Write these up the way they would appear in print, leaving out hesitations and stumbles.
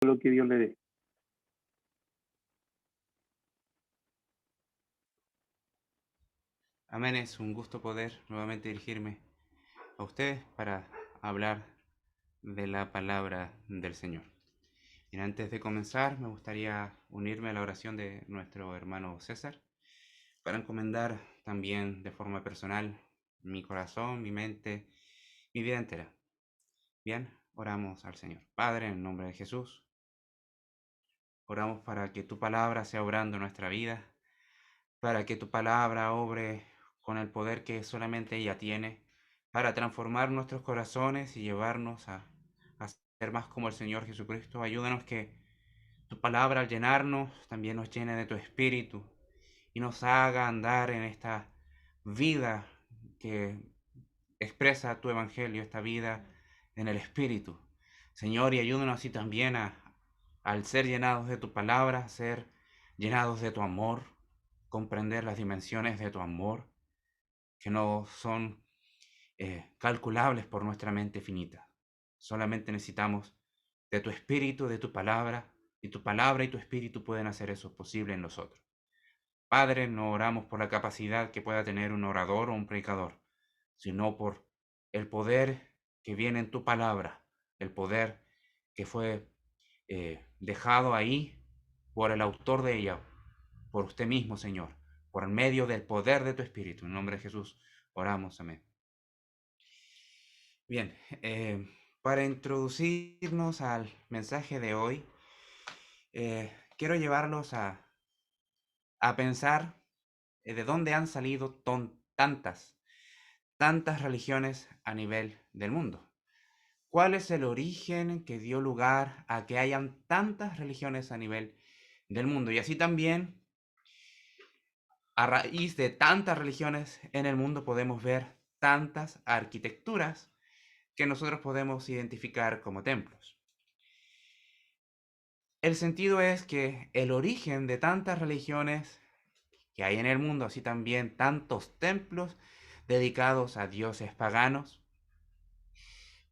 lo que Dios le dé. Amén, es un gusto poder nuevamente dirigirme a ustedes para hablar de la palabra del Señor. Y antes de comenzar, me gustaría unirme a la oración de nuestro hermano César para encomendar también de forma personal mi corazón, mi mente, mi vida entera. Bien, oramos al Señor. Padre, en el nombre de Jesús, oramos para que tu palabra sea obrando en nuestra vida, para que tu palabra obre con el poder que solamente ella tiene, para transformar nuestros corazones y llevarnos a ser más como el Señor Jesucristo. Ayúdanos que tu palabra al llenarnos también nos llene de tu espíritu y nos haga andar en esta vida que expresa tu evangelio, esta vida en el espíritu. Señor, y ayúdanos así también al ser llenados de tu palabra, a ser llenados de tu amor, comprender las dimensiones de tu amor, que no son calculables por nuestra mente finita. Solamente necesitamos de tu espíritu, de tu palabra, y tu palabra y tu espíritu pueden hacer eso posible en nosotros. Padre, no oramos por la capacidad que pueda tener un orador o un predicador, sino por el poder que viene en tu palabra, el poder que fue dejado ahí por el autor de ella, por usted mismo, Señor, por medio del poder de tu Espíritu. En nombre de Jesús, oramos, amén. Bien, para introducirnos al mensaje de hoy, quiero llevarlos a pensar de dónde han salido tantas religiones a nivel del mundo. ¿Cuál es el origen que dio lugar a que hayan tantas religiones a nivel del mundo? Y así también, a raíz de tantas religiones en el mundo, podemos ver tantas arquitecturas que nosotros podemos identificar como templos. El sentido es que el origen de tantas religiones que hay en el mundo, así también tantos templos dedicados a dioses paganos,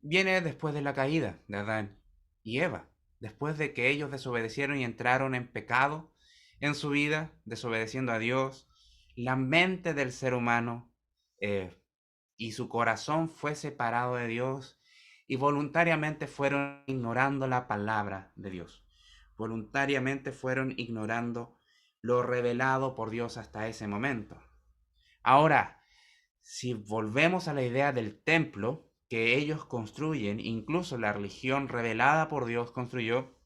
viene después de la caída de Adán y Eva, después de que ellos desobedecieron y entraron en pecado en su vida, desobedeciendo a Dios. La mente del ser humano eh, y su corazón fue separado de Dios y voluntariamente fueron ignorando la palabra de Dios. Voluntariamente fueron ignorando lo revelado por Dios hasta ese momento. Ahora, si volvemos a la idea del templo que ellos construyen, incluso la religión revelada por Dios construyó,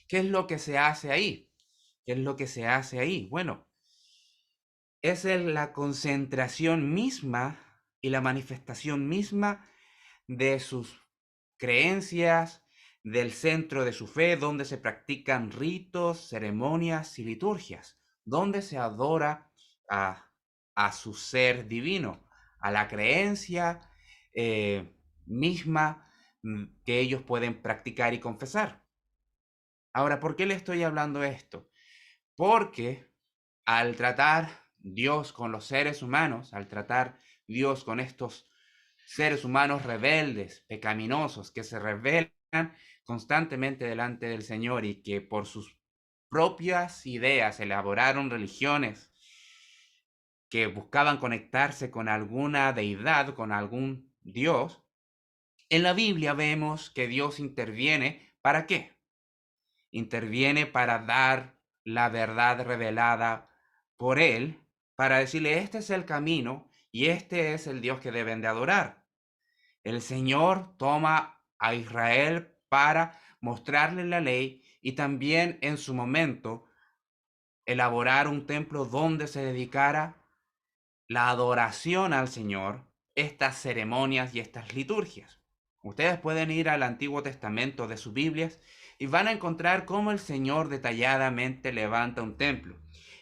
¿qué es lo que se hace ahí? ¿Qué es lo que se hace ahí? Bueno, es la concentración misma y la manifestación misma de sus creencias, del centro de su fe, donde se practican ritos, ceremonias y liturgias, donde se adora a, a su ser divino, a la creencia misma que ellos pueden practicar y confesar. Ahora, ¿por qué le estoy hablando esto? Porque al tratar Dios con los seres humanos, al tratar Dios con estos seres humanos rebeldes, pecaminosos, que se rebelan constantemente delante del Señor y que por sus propias ideas elaboraron religiones que buscaban conectarse con alguna deidad, con algún Dios, en la Biblia vemos que Dios interviene. ¿Para qué? Interviene para dar la verdad revelada por Él, para decirle, este es el camino y este es el Dios que deben de adorar. El Señor toma a Israel para mostrarle la ley y también en su momento elaborar un templo donde se dedicara la adoración al Señor, estas ceremonias y estas liturgias. Ustedes pueden ir al Antiguo Testamento de sus Biblias y van a encontrar cómo el Señor detalladamente levanta un templo.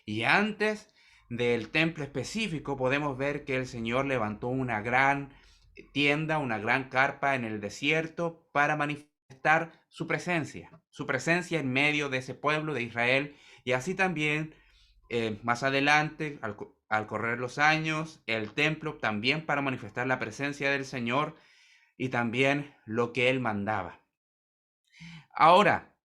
Y antes del templo específico podemos ver que el Señor levantó una gran tienda, una gran carpa en el desierto para manifestar su presencia en medio de ese pueblo de Israel. Y así también más adelante, al correr los años, el templo también para manifestar la presencia del Señor y también lo que Él mandaba. Ahora,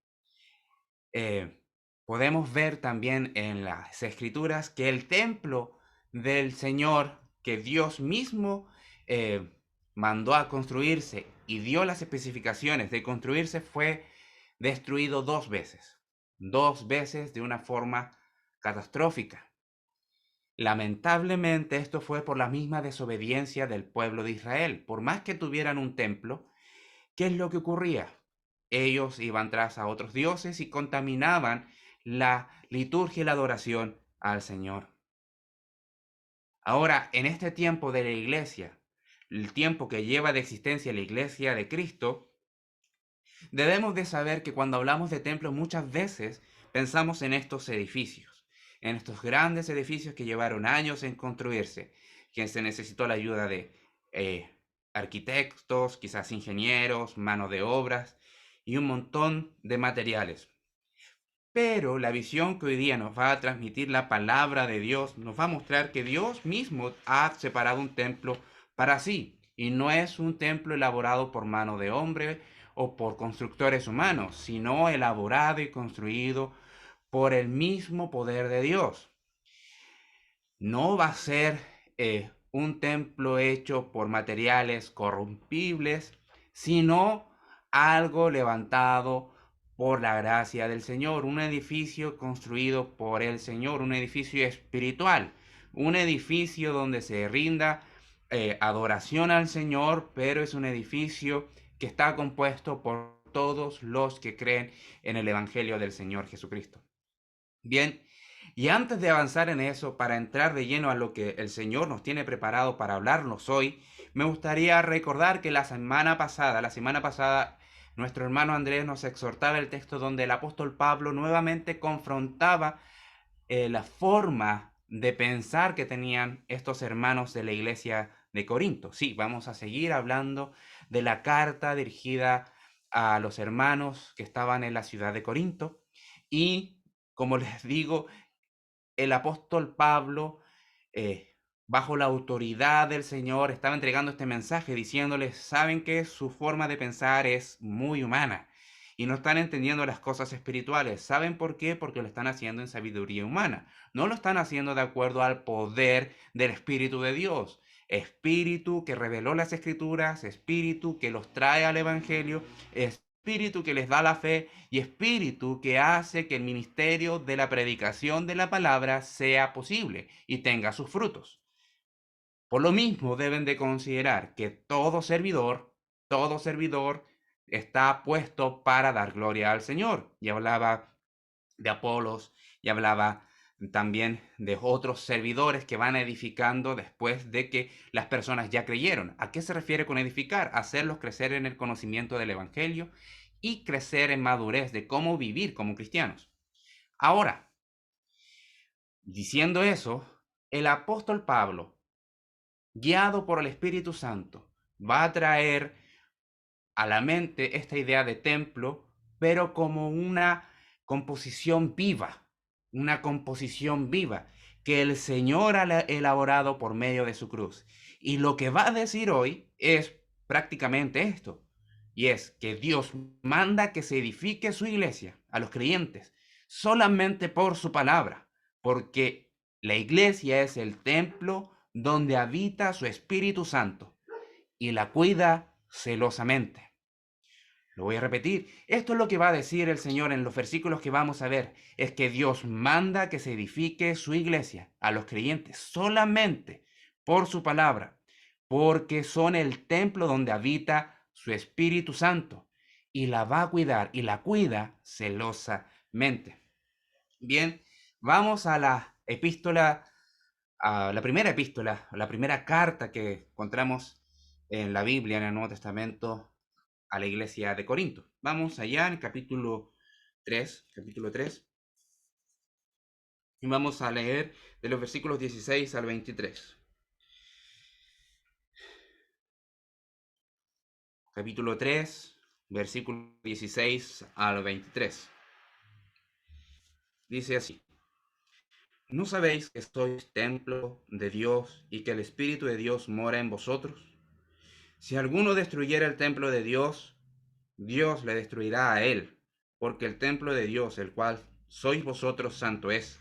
eh, podemos ver también en las Escrituras que el templo del Señor, que Dios mismo eh, mandó a construirse y dio las especificaciones de construirse, fue destruido dos veces de una forma catastrófica. Lamentablemente esto fue por la misma desobediencia del pueblo de Israel. Por más que tuvieran un templo, ¿qué es lo que ocurría? Ellos iban tras a otros dioses y contaminaban la liturgia y la adoración al Señor. Ahora, en este tiempo de la iglesia, el tiempo que lleva de existencia la iglesia de Cristo, debemos de saber que cuando hablamos de templos muchas veces pensamos en estos edificios, en estos grandes edificios que llevaron años en construirse, que se necesitó la ayuda de eh, arquitectos, quizás ingenieros, mano de obras y un montón de materiales. Pero la visión que hoy día nos va a transmitir la palabra de Dios nos va a mostrar que Dios mismo ha separado un templo para sí. Y no es un templo elaborado por mano de hombre o por constructores humanos, sino elaborado y construido por el mismo poder de Dios. No va a ser un templo hecho por materiales corrompibles, sino algo levantado por la gracia del Señor, un edificio construido por el Señor, un edificio espiritual, un edificio donde se rinda adoración al Señor, pero es un edificio que está compuesto por todos los que creen en el Evangelio del Señor Jesucristo. Bien, y antes de avanzar en eso, para entrar de lleno a lo que el Señor nos tiene preparado para hablarnos hoy, me gustaría recordar que la semana pasada, nuestro hermano Andrés nos exhortaba el texto donde el apóstol Pablo nuevamente confrontaba la forma de pensar que tenían estos hermanos de la iglesia de Corinto. Sí, vamos a seguir hablando de la carta dirigida a los hermanos que estaban en la ciudad de Corinto y, como les digo, el apóstol Pablo, bajo la autoridad del Señor, estaba entregando este mensaje diciéndoles, saben que su forma de pensar es muy humana y no están entendiendo las cosas espirituales. ¿Saben por qué? Porque lo están haciendo en sabiduría humana. No lo están haciendo de acuerdo al poder del Espíritu de Dios. Espíritu que reveló las Escrituras, Espíritu que los trae al Evangelio, Espíritu que les da la fe y Espíritu que hace que el ministerio de la predicación de la palabra sea posible y tenga sus frutos. Por lo mismo deben de considerar que todo servidor está puesto para dar gloria al Señor. Y hablaba de Apolos y hablaba también de otros servidores que van edificando después de que las personas ya creyeron. ¿A qué se refiere con edificar? Hacerlos crecer en el conocimiento del Evangelio y crecer en madurez de cómo vivir como cristianos. Ahora, diciendo eso, el apóstol Pablo, guiado por el Espíritu Santo, va a traer a la mente esta idea de templo, pero como una composición viva que el Señor ha elaborado por medio de su cruz. Y lo que va a decir hoy es prácticamente esto, y es que Dios manda que se edifique su iglesia a los creyentes solamente por su palabra, porque la iglesia es el templo donde habita su Espíritu Santo y la cuida celosamente. Lo voy a repetir. Esto es lo que va a decir el Señor en los versículos que vamos a ver. Es que Dios manda que se edifique su iglesia a los creyentes solamente por su palabra, porque son el templo donde habita su Espíritu Santo y la va a cuidar y la cuida celosamente. Bien, vamos a la epístola, a la primera carta que encontramos en la Biblia, en el Nuevo Testamento, a la iglesia de Corinto. Vamos allá en capítulo 3, y vamos a leer de los versículos 16 al 23. Capítulo 3, versículo 16 al 23. Dice así: ¿No sabéis que sois templo de Dios y que el Espíritu de Dios mora en vosotros? Si alguno destruyera el templo de Dios, Dios le destruirá a él, porque el templo de Dios, el cual sois vosotros, santo es.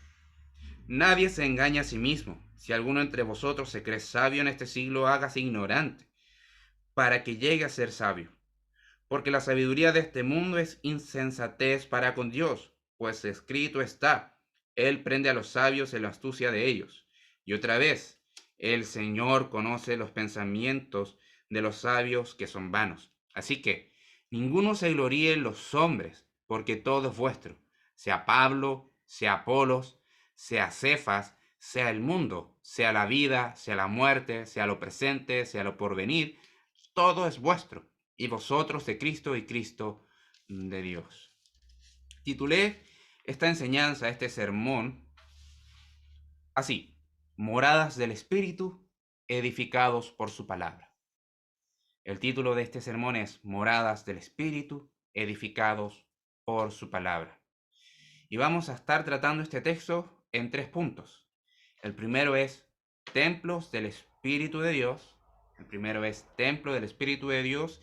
Nadie se engaña a sí mismo. Si alguno entre vosotros se cree sabio en este siglo, hágase ignorante, para que llegue a ser sabio. Porque la sabiduría de este mundo es insensatez para con Dios, pues escrito está, Él prende a los sabios en la astucia de ellos. Y otra vez, el Señor conoce los pensamientos de los sabios que son vanos. Así que ninguno se gloríe en los hombres, porque todo es vuestro, sea Pablo, sea Apolos, sea Cefas, sea el mundo, sea la vida, sea la muerte, sea lo presente, sea lo porvenir, todo es vuestro, y vosotros de Cristo y Cristo de Dios. Titulé esta enseñanza, este sermón, así: Moradas del Espíritu, edificados por su palabra. El título de este sermón es Moradas del Espíritu, edificados por su palabra. Y vamos a estar tratando este texto en 3 puntos. El primero es templos del Espíritu de Dios. El primero es templo del Espíritu de Dios,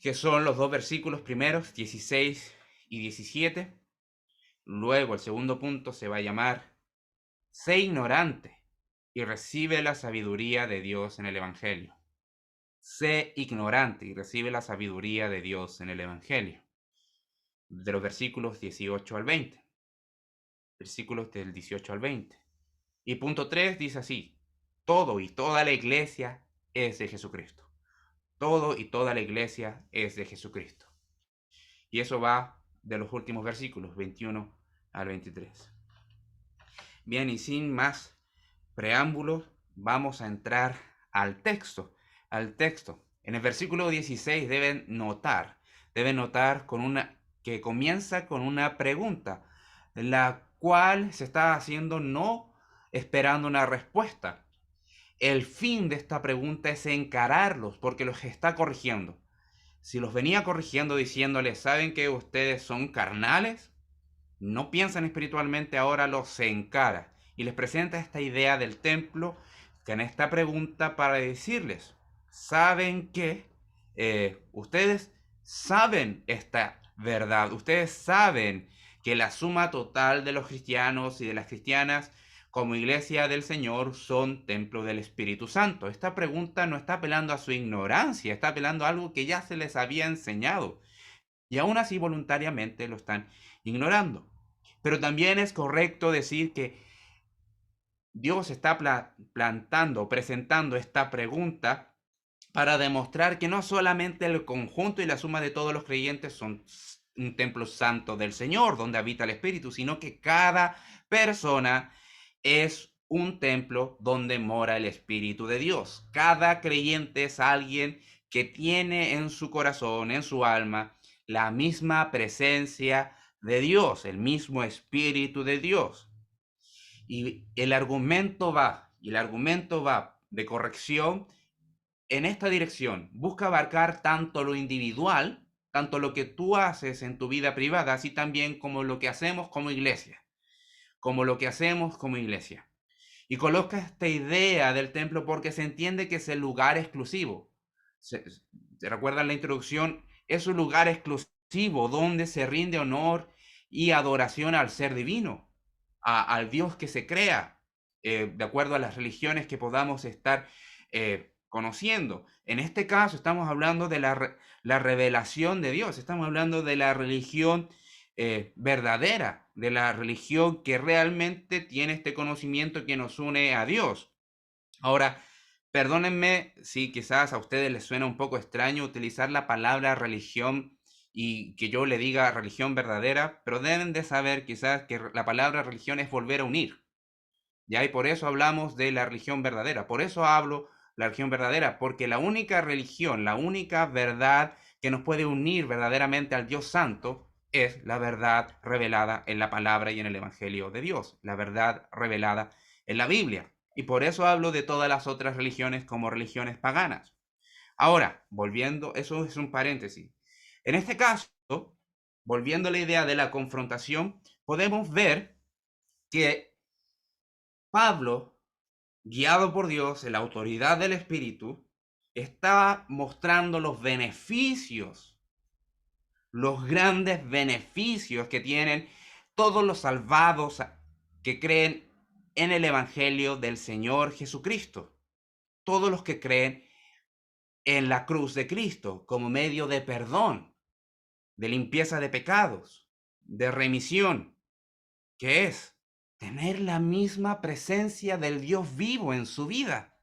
que son los 2 versículos primeros, 16 y 17. Luego el segundo punto se va a llamar sé ignorante y recibe la sabiduría de Dios en el Evangelio. Sé ignorante y recibe la sabiduría de Dios en el Evangelio. De los versículos 18 al 20. Versículos del 18 al 20. Y punto 3 dice así: todo y toda la iglesia es de Jesucristo. Todo y toda la iglesia es de Jesucristo. Y eso va de los últimos versículos, 21 al 23. Bien, y sin más preámbulos, vamos a entrar al texto. En el versículo 16 deben notar que comienza con una pregunta, la cual se está haciendo no esperando una respuesta. El fin de esta pregunta es encararlos, porque los está corrigiendo. Si los venía corrigiendo diciéndoles, ¿saben que ustedes son carnales? No piensan espiritualmente, ahora los encara y les presenta esta idea del templo en esta pregunta para decirles, ¿saben que ustedes saben esta verdad? Ustedes saben que la suma total de los cristianos y de las cristianas como iglesia del Señor son templo del Espíritu Santo. Esta pregunta no está apelando a su ignorancia, está apelando a algo que ya se les había enseñado. Y aún así voluntariamente lo están ignorando. Pero también es correcto decir que Dios está presentando esta pregunta para demostrar que no solamente el conjunto y la suma de todos los creyentes son un templo santo del Señor, donde habita el Espíritu, sino que cada persona es un templo donde mora el Espíritu de Dios. Cada creyente es alguien que tiene en su corazón, en su alma, la misma presencia de Dios, el mismo Espíritu de Dios. Y el argumento va de corrección en esta dirección. Busca abarcar tanto lo individual, tanto lo que tú haces en tu vida privada, así también como lo que hacemos como iglesia. Y coloca esta idea del templo porque se entiende que es el lugar exclusivo. ¿Se recuerdan la introducción? Es un lugar exclusivo donde se rinde honor y adoración al ser divino, al Dios que se crea, de acuerdo a las religiones que podamos estar conociendo. En este caso estamos hablando de la revelación de Dios, estamos hablando de la religión verdadera, de la religión que realmente tiene este conocimiento que nos une a Dios. Ahora, perdónenme si quizás a ustedes les suena un poco extraño utilizar la palabra religión y que yo le diga religión verdadera, pero deben de saber quizás que la palabra religión es volver a unir. ¿Ya? Y por eso hablamos de la religión verdadera. Por eso hablo la religión verdadera, porque la única religión, la única verdad que nos puede unir verdaderamente al Dios Santo es la verdad revelada en la palabra y en el Evangelio de Dios, la verdad revelada en la Biblia. Y por eso hablo de todas las otras religiones como religiones paganas. Ahora, volviendo, eso es un paréntesis. En este caso, volviendo a la idea de la confrontación, podemos ver que Pablo, guiado por Dios en la autoridad del Espíritu, está mostrando los beneficios los grandes beneficios que tienen todos los salvados que creen en el Evangelio del Señor Jesucristo. Todos los que creen en la cruz de Cristo como medio de perdón, de limpieza de pecados, de remisión, que es tener la misma presencia del Dios vivo en su vida.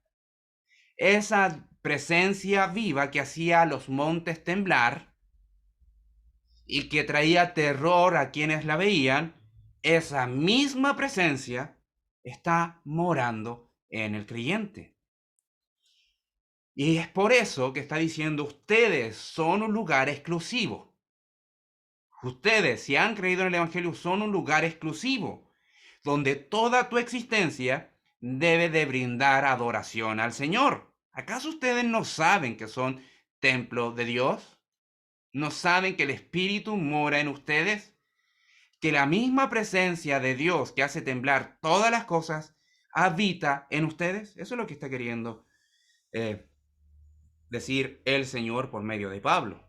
Esa presencia viva que hacía a los montes temblar y que traía terror a quienes la veían, esa misma presencia está morando en el creyente. Y es por eso que está diciendo, ustedes son un lugar exclusivo. Ustedes, si han creído en el Evangelio, son un lugar exclusivo, donde toda tu existencia debe de brindar adoración al Señor. ¿Acaso ustedes no saben que son templo de Dios? ¿No saben que el Espíritu mora en ustedes? Que la misma presencia de Dios que hace temblar todas las cosas habita en ustedes. Eso es lo que está queriendo decir el Señor por medio de Pablo.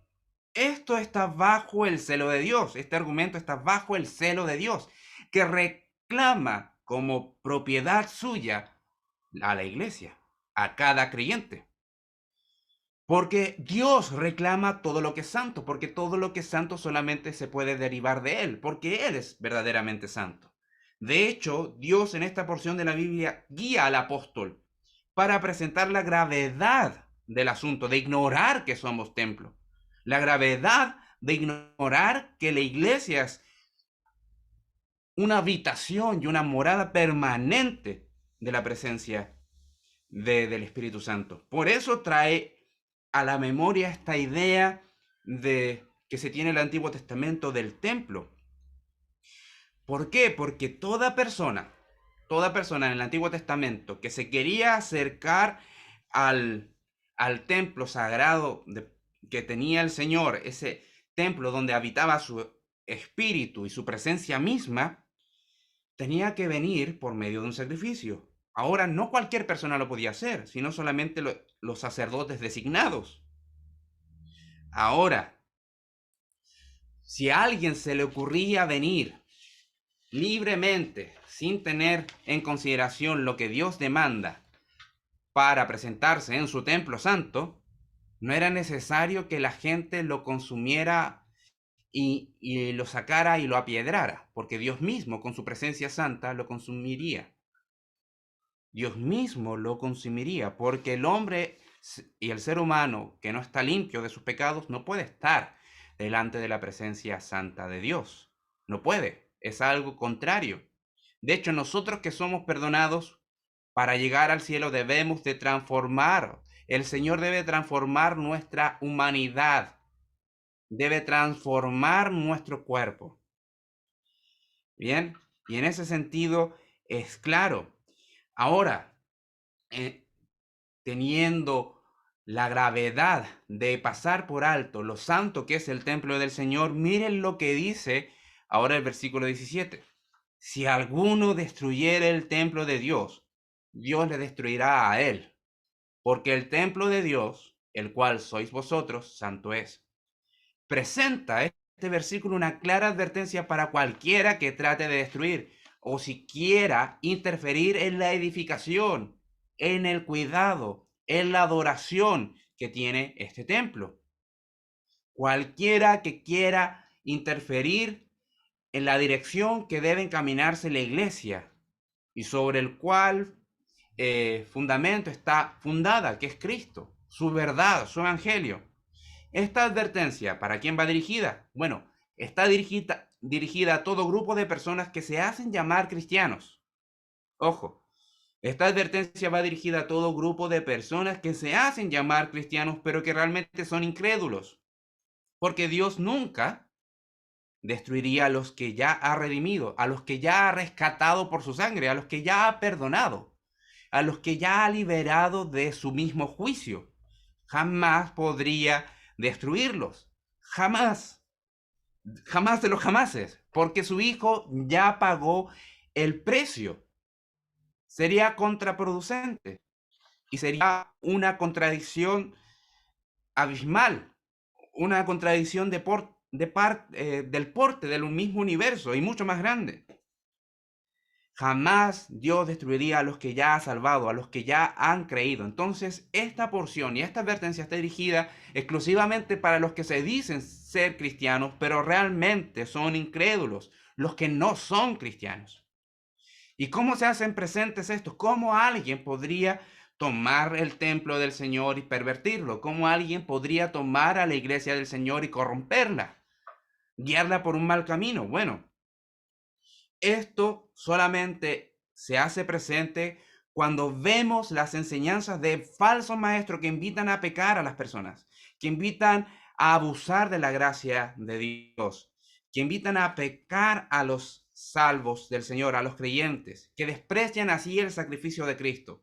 Esto está bajo el celo de Dios. Este argumento está bajo el celo de Dios, que reclama como propiedad suya a la iglesia, a cada creyente. Porque Dios reclama todo lo que es santo, porque todo lo que es santo solamente se puede derivar de Él, porque Él es verdaderamente santo. De hecho, Dios en esta porción de la Biblia guía al apóstol para presentar la gravedad del asunto, de ignorar que somos templo, la gravedad de ignorar que la iglesia es una habitación y una morada permanente de la presencia del Espíritu Santo. Por eso trae a la memoria esta idea de que se tiene en el Antiguo Testamento del templo. ¿Por qué? Porque toda persona en el Antiguo Testamento que se quería acercar al templo sagrado que tenía el Señor, ese templo donde habitaba su espíritu y su presencia misma, tenía que venir por medio de un sacrificio. Ahora no cualquier persona lo podía hacer, sino solamente los sacerdotes designados. Ahora, si a alguien se le ocurría venir libremente, sin tener en consideración lo que Dios demanda para presentarse en su templo santo, no era necesario que la gente lo consumiera y lo sacara y lo apiedrara, porque Dios mismo con su presencia santa lo consumiría. Dios mismo lo consumiría, porque el hombre y el ser humano que no está limpio de sus pecados no puede estar delante de la presencia santa de Dios. No puede, es algo contrario. De hecho, nosotros que somos perdonados, para llegar al cielo debemos de transformar. El Señor debe transformar nuestra humanidad, debe transformar nuestro cuerpo. Bien, y en ese sentido es claro. Ahora, teniendo la gravedad de pasar por alto lo santo que es el templo del Señor, miren lo que dice ahora el versículo 17. Si alguno destruyere el templo de Dios, Dios le destruirá a él, porque el templo de Dios, el cual sois vosotros, santo es. Presenta este versículo una clara advertencia para cualquiera que trate de destruir o siquiera interferir en la edificación, en el cuidado, en la adoración que tiene este templo. Cualquiera que quiera interferir en la dirección que debe encaminarse la iglesia y sobre el cual fundamento está fundada, que es Cristo, su verdad, su evangelio. Esta advertencia, ¿para quién va dirigida? Bueno, está dirigida a todo grupo de personas que se hacen llamar cristianos. Ojo, esta advertencia va dirigida a todo grupo de personas que se hacen llamar cristianos, pero que realmente son incrédulos. Porque Dios nunca destruiría a los que ya ha redimido, a los que ya ha rescatado por su sangre, a los que ya ha perdonado, a los que ya ha liberado de su mismo juicio. Jamás podría destruirlos. Jamás. Jamás de los jamases. Porque su hijo ya pagó el precio. Sería contraproducente. Y sería una contradicción abismal. Una contradicción del porte del mismo universo y mucho más grande. Jamás Dios destruiría a los que ya ha salvado, a los que ya han creído. Entonces, esta porción y esta advertencia está dirigida exclusivamente para los que se dicen ser cristianos, pero realmente son incrédulos, los que no son cristianos. ¿Y cómo se hacen presentes estos? ¿Cómo alguien podría tomar el templo del Señor y pervertirlo? ¿Cómo alguien podría tomar a la iglesia del Señor y corromperla? Guiarla por un mal camino. Bueno, esto solamente se hace presente cuando vemos las enseñanzas de falsos maestros que invitan a pecar a las personas, que invitan a abusar de la gracia de Dios, que invitan a pecar a los salvos del Señor, a los creyentes, que desprecian así el sacrificio de Cristo,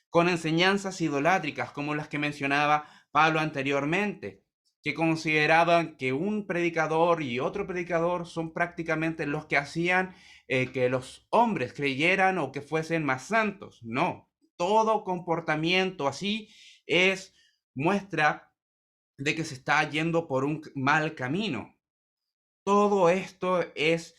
con enseñanzas idolátricas como las que mencionaba Pablo anteriormente, que consideraban que un predicador y otro predicador son prácticamente los que hacían que los hombres creyeran o que fuesen más santos. No, todo comportamiento así es muestra de que se está yendo por un mal camino. Todo esto es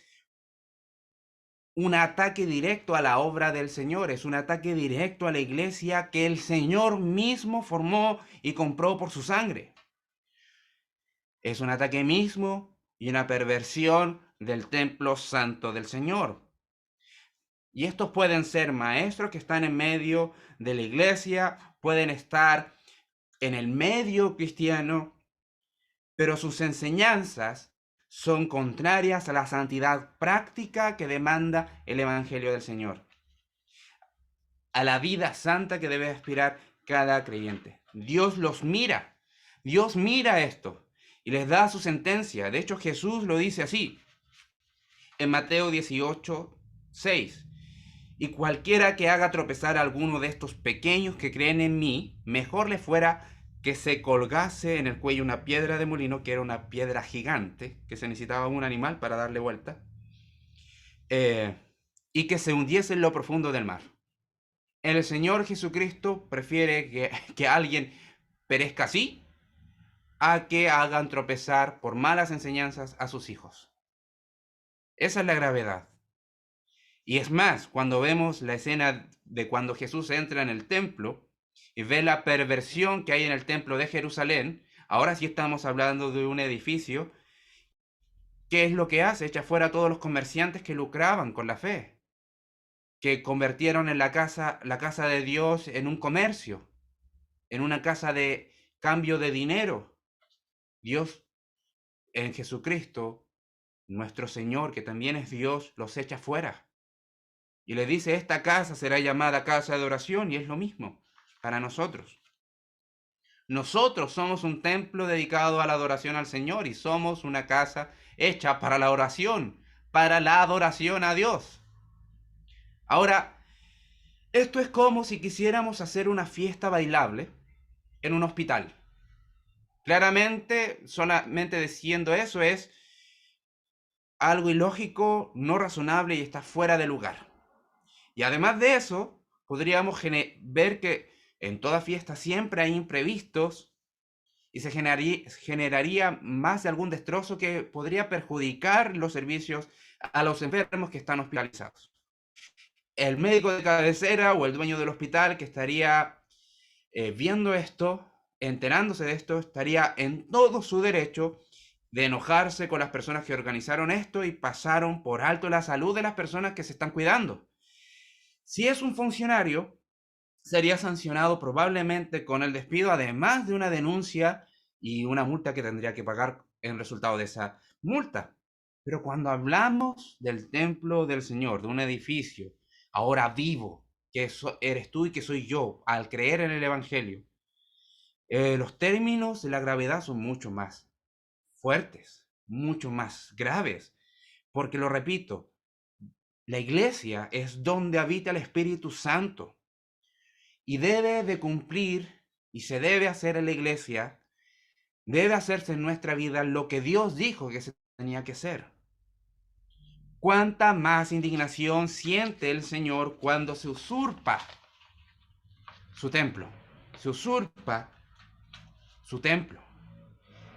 un ataque directo a la obra del Señor, es un ataque directo a la iglesia que el Señor mismo formó y compró por su sangre. Es un ataque mismo y una perversión del templo santo del Señor. Y estos pueden ser maestros que están en medio de la iglesia, pueden estar en el medio cristiano, pero sus enseñanzas son contrarias a la santidad práctica que demanda el Evangelio del Señor, a la vida santa que debe aspirar cada creyente. Dios mira esto y les da su sentencia. De hecho, Jesús lo dice así en Mateo 18:6. Y cualquiera que haga tropezar a alguno de estos pequeños que creen en mí, mejor le fuera que se colgase en el cuello una piedra de molino, que era una piedra gigante, que se necesitaba un animal para darle vuelta, y que se hundiese en lo profundo del mar. El Señor Jesucristo prefiere que alguien perezca así a que hagan tropezar por malas enseñanzas a sus hijos. Esa es la gravedad. Y es más, cuando vemos la escena de cuando Jesús entra en el templo y ve la perversión que hay en el templo de Jerusalén, ahora sí estamos hablando de un edificio, ¿qué es lo que hace? Echa fuera a todos los comerciantes que lucraban con la fe, que convirtieron en la casa de Dios en un comercio, en una casa de cambio de dinero. Dios en Jesucristo, nuestro Señor, que también es Dios, los echa fuera. Y le dice, esta casa será llamada casa de oración, y es lo mismo para nosotros. Nosotros somos un templo dedicado a la adoración al Señor y somos una casa hecha para la oración, para la adoración a Dios. Ahora, esto es como si quisiéramos hacer una fiesta bailable en un hospital. Claramente, solamente diciendo eso es algo ilógico, no razonable y está fuera de lugar. Y además de eso, podríamos ver que en toda fiesta siempre hay imprevistos y se generaría más de algún destrozo que podría perjudicar los servicios a los enfermos que están hospitalizados. El médico de cabecera o el dueño del hospital que estaría viendo esto, enterándose de esto, estaría en todo su derecho de enojarse con las personas que organizaron esto y pasaron por alto la salud de las personas que se están cuidando. Si es un funcionario, sería sancionado probablemente con el despido, además de una denuncia y una multa que tendría que pagar en resultado de esa multa. Pero cuando hablamos del templo del Señor, de un edificio ahora vivo, que eres tú y que soy yo, al creer en el Evangelio, los términos de la gravedad son mucho más fuertes, mucho más graves, porque lo repito, la iglesia es donde habita el Espíritu Santo y debe de cumplir y se debe hacer en la iglesia, debe hacerse en nuestra vida lo que Dios dijo que se tenía que hacer. Cuánta más indignación siente el Señor cuando se usurpa su templo, se usurpa su templo.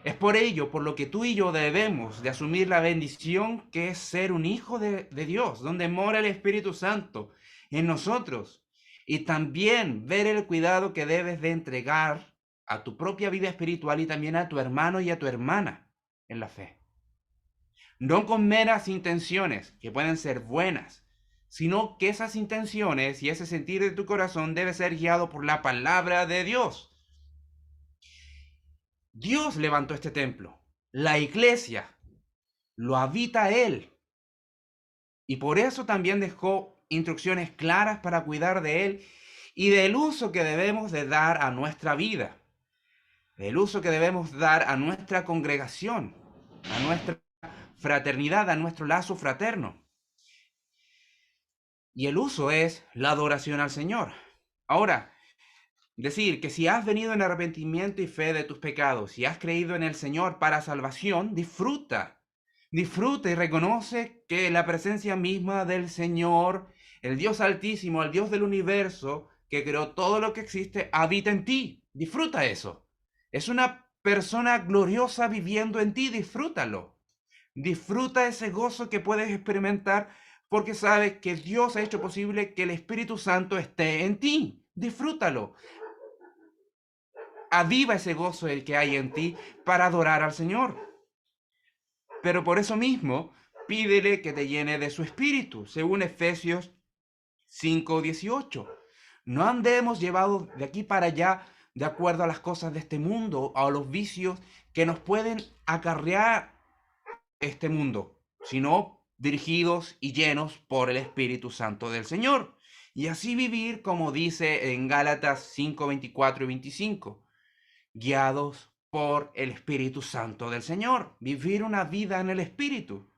Es por ello, por lo que tú y yo debemos de asumir la bendición que es ser un hijo de Dios, donde mora el Espíritu Santo en nosotros. Y también ver el cuidado que debes de entregar a tu propia vida espiritual y también a tu hermano y a tu hermana en la fe. No con meras intenciones, que pueden ser buenas, sino que esas intenciones y ese sentir de tu corazón debe ser guiado por la palabra de Dios. Dios levantó este templo, la iglesia lo habita Él, y por eso también dejó instrucciones claras para cuidar de Él y del uso que debemos de dar a nuestra vida, del uso que debemos dar a nuestra congregación, a nuestra fraternidad, a nuestro lazo fraterno. Y el uso es la adoración al Señor. Ahora, decir que si has venido en arrepentimiento y fe de tus pecados, si has creído en el Señor para salvación, disfruta y reconoce que la presencia misma del Señor, el Dios Altísimo, el Dios del universo, que creó todo lo que existe, habita en ti. Disfruta eso. Es una persona gloriosa viviendo en ti, disfrútalo. Disfruta ese gozo que puedes experimentar porque sabes que Dios ha hecho posible que el Espíritu Santo esté en ti. Disfrútalo. Aviva ese gozo el que hay en ti para adorar al Señor. Pero por eso mismo, pídele que te llene de su Espíritu, según Efesios 5:18. No andemos llevados de aquí para allá de acuerdo a las cosas de este mundo, a los vicios que nos pueden acarrear este mundo, sino dirigidos y llenos por el Espíritu Santo del Señor. Y así vivir, como dice en Gálatas 5:24 y 25, guiados por el Espíritu Santo del Señor. Vivir una vida en el Espíritu,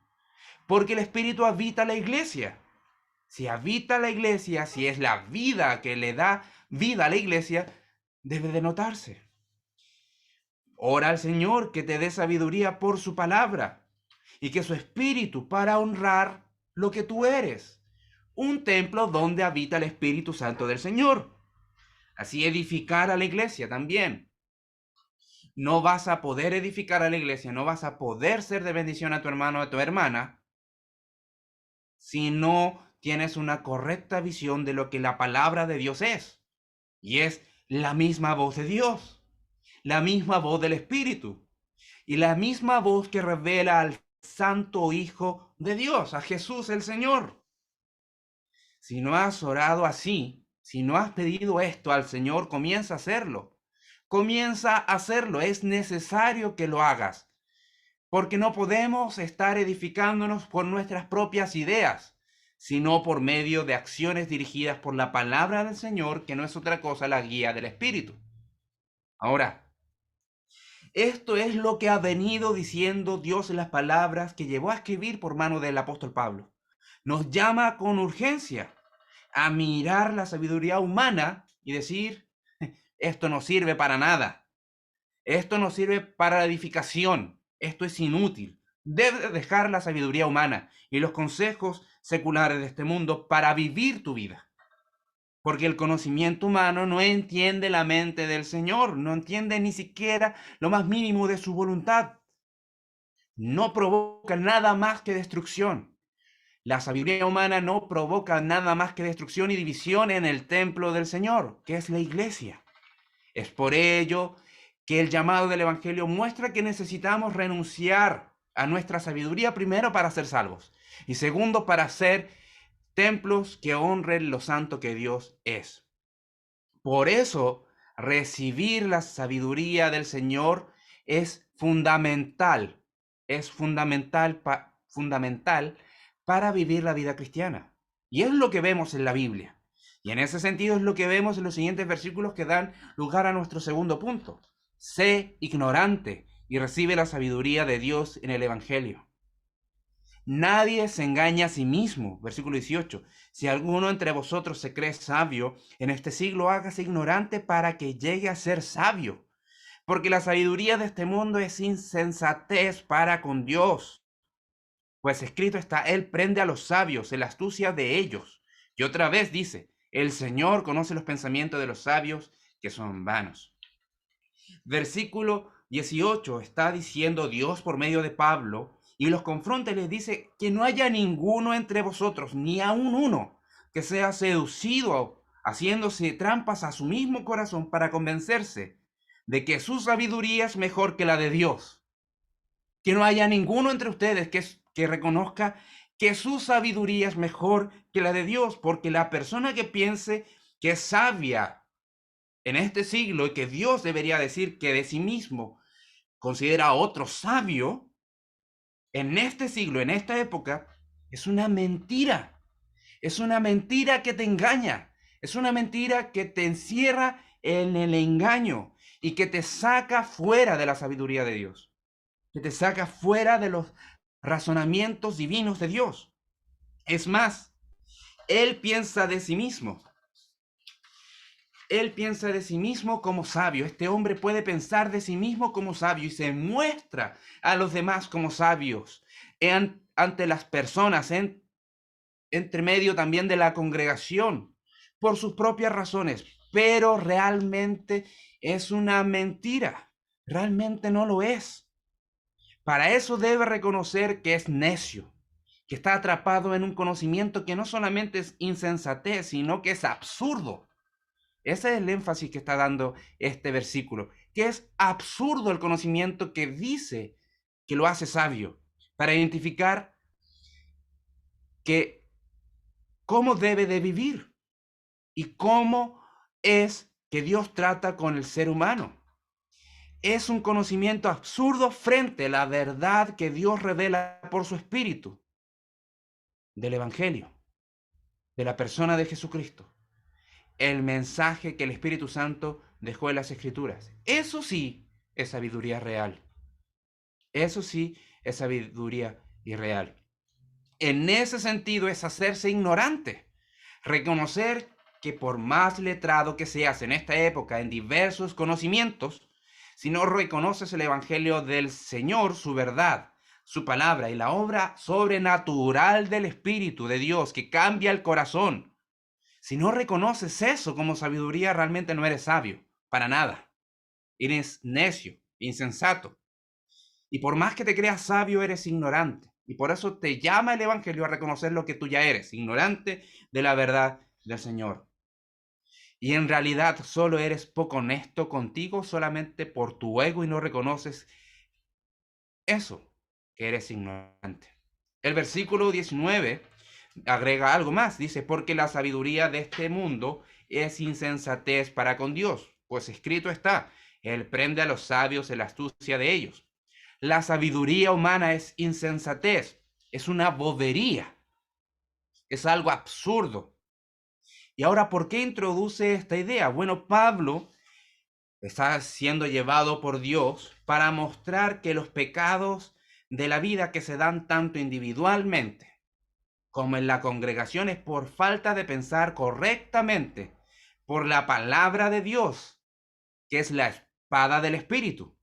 porque el Espíritu habita la iglesia. Si habita la iglesia, si es la vida que le da vida a la iglesia, debe de notarse. Ora al Señor que te dé sabiduría por su palabra y que su Espíritu para honrar lo que tú eres. Un templo donde habita el Espíritu Santo del Señor. Así edificar a la iglesia también. No vas a poder edificar a la iglesia, no vas a poder ser de bendición a tu hermano o a tu hermana si no tienes una correcta visión de lo que la palabra de Dios es. Y es la misma voz de Dios, la misma voz del Espíritu y la misma voz que revela al Santo Hijo de Dios, a Jesús el Señor. Si no has orado así, si no has pedido esto al Señor, comienza a hacerlo. Comienza a hacerlo, es necesario que lo hagas, porque no podemos estar edificándonos por nuestras propias ideas, sino por medio de acciones dirigidas por la palabra del Señor, que no es otra cosa la guía del Espíritu. Ahora, esto es lo que ha venido diciendo Dios en las palabras que llevó a escribir por mano del apóstol Pablo. Nos llama con urgencia a mirar la sabiduría humana y decir, esto no sirve para nada. Esto no sirve para la edificación. Esto es inútil. Debes dejar la sabiduría humana y los consejos seculares de este mundo para vivir tu vida. Porque el conocimiento humano no entiende la mente del Señor, no entiende ni siquiera lo más mínimo de su voluntad. No provoca nada más que destrucción. La sabiduría humana no provoca nada más que destrucción y división en el templo del Señor, que es la iglesia. Es por ello que el llamado del Evangelio muestra que necesitamos renunciar a nuestra sabiduría primero para ser salvos y segundo para ser templos que honren lo santo que Dios es. Por eso, recibir la sabiduría del Señor es fundamental para vivir la vida cristiana. Y es lo que vemos en la Biblia. Y en ese sentido es lo que vemos en los siguientes versículos que dan lugar a nuestro segundo punto. Sé ignorante y recibe la sabiduría de Dios en el Evangelio. Nadie se engaña a sí mismo. Versículo 18. Si alguno entre vosotros se cree sabio, en este siglo hágase ignorante para que llegue a ser sabio. Porque la sabiduría de este mundo es insensatez para con Dios. Pues escrito está, Él prende a los sabios en la astucia de ellos. Y otra vez dice, el Señor conoce los pensamientos de los sabios que son vanos. Versículo 18 está diciendo Dios por medio de Pablo y los confronta y les dice que no haya ninguno entre vosotros, ni aun uno, que sea seducido haciéndose trampas a su mismo corazón para convencerse de que su sabiduría es mejor que la de Dios. Que no haya ninguno entre ustedes que reconozca que su sabiduría es mejor que la de Dios, porque la persona que piense que es sabia en este siglo y que Dios debería decir que de sí mismo considera a otro sabio, en este siglo, en esta época, es una mentira. Es una mentira que te engaña. Es una mentira que te encierra en el engaño y que te saca fuera de la sabiduría de Dios, que te saca fuera de los razonamientos divinos de Dios. Es más, él piensa de sí mismo. Él piensa de sí mismo como sabio. Este hombre puede pensar de sí mismo como sabio y se muestra a los demás como sabios ante las personas, entre medio también de la congregación, por sus propias razones. Pero realmente es una mentira. Realmente no lo es. Para eso debe reconocer que es necio, que está atrapado en un conocimiento que no solamente es insensatez, sino que es absurdo. Ese es el énfasis que está dando este versículo, que es absurdo el conocimiento que dice que lo hace sabio, para identificar que cómo debe de vivir y cómo es que Dios trata con el ser humano. Es un conocimiento absurdo frente a la verdad que Dios revela por su Espíritu, del Evangelio, de la persona de Jesucristo, el mensaje que el Espíritu Santo dejó en las Escrituras. Eso sí es sabiduría real. Eso sí es sabiduría irreal. En ese sentido es hacerse ignorante, reconocer que por más letrado que seas en esta época en diversos conocimientos, si no reconoces el Evangelio del Señor, su verdad, su palabra y la obra sobrenatural del Espíritu de Dios que cambia el corazón, si no reconoces eso como sabiduría, realmente no eres sabio, para nada. Eres necio, insensato. Y por más que te creas sabio, eres ignorante. Y por eso te llama el Evangelio a reconocer lo que tú ya eres, ignorante de la verdad del Señor. Y en realidad solo eres poco honesto contigo solamente por tu ego y no reconoces eso, que eres ignorante. El versículo 19 agrega algo más. Dice, porque la sabiduría de este mundo es insensatez para con Dios. Pues escrito está, Él prende a los sabios en la astucia de ellos. La sabiduría humana es insensatez, es una bobería, es algo absurdo. Y ahora, ¿por qué introduce esta idea? Bueno, Pablo está siendo llevado por Dios para mostrar que los pecados de la vida que se dan tanto individualmente como en la congregación es por falta de pensar correctamente por la palabra de Dios, que es la espada del Espíritu.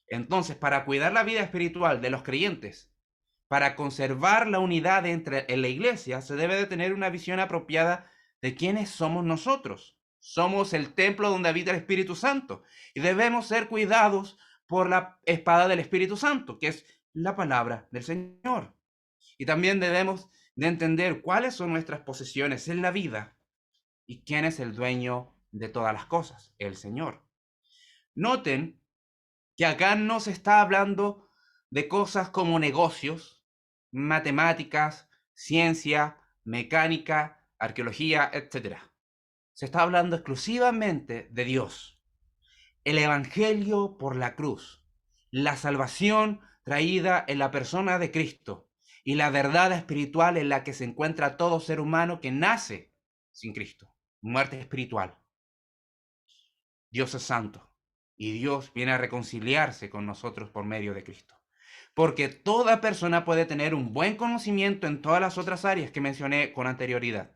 Entonces, para cuidar la vida espiritual de los creyentes, para conservar la unidad en la iglesia, se debe de tener una visión apropiada de quiénes somos nosotros. Somos el templo donde habita el Espíritu Santo y debemos ser cuidados por la espada del Espíritu Santo, que es la palabra del Señor. Y también debemos de entender cuáles son nuestras posesiones en la vida y quién es el dueño de todas las cosas, el Señor. Noten que acá no se está hablando de cosas como negocios, matemáticas, ciencia, mecánica, arqueología, etc. Se está hablando exclusivamente de Dios, el Evangelio por la cruz, la salvación traída en la persona de Cristo y la verdad espiritual en la que se encuentra todo ser humano que nace sin Cristo, muerte espiritual. Dios es santo y Dios viene a reconciliarse con nosotros por medio de Cristo. Porque toda persona puede tener un buen conocimiento en todas las otras áreas que mencioné con anterioridad,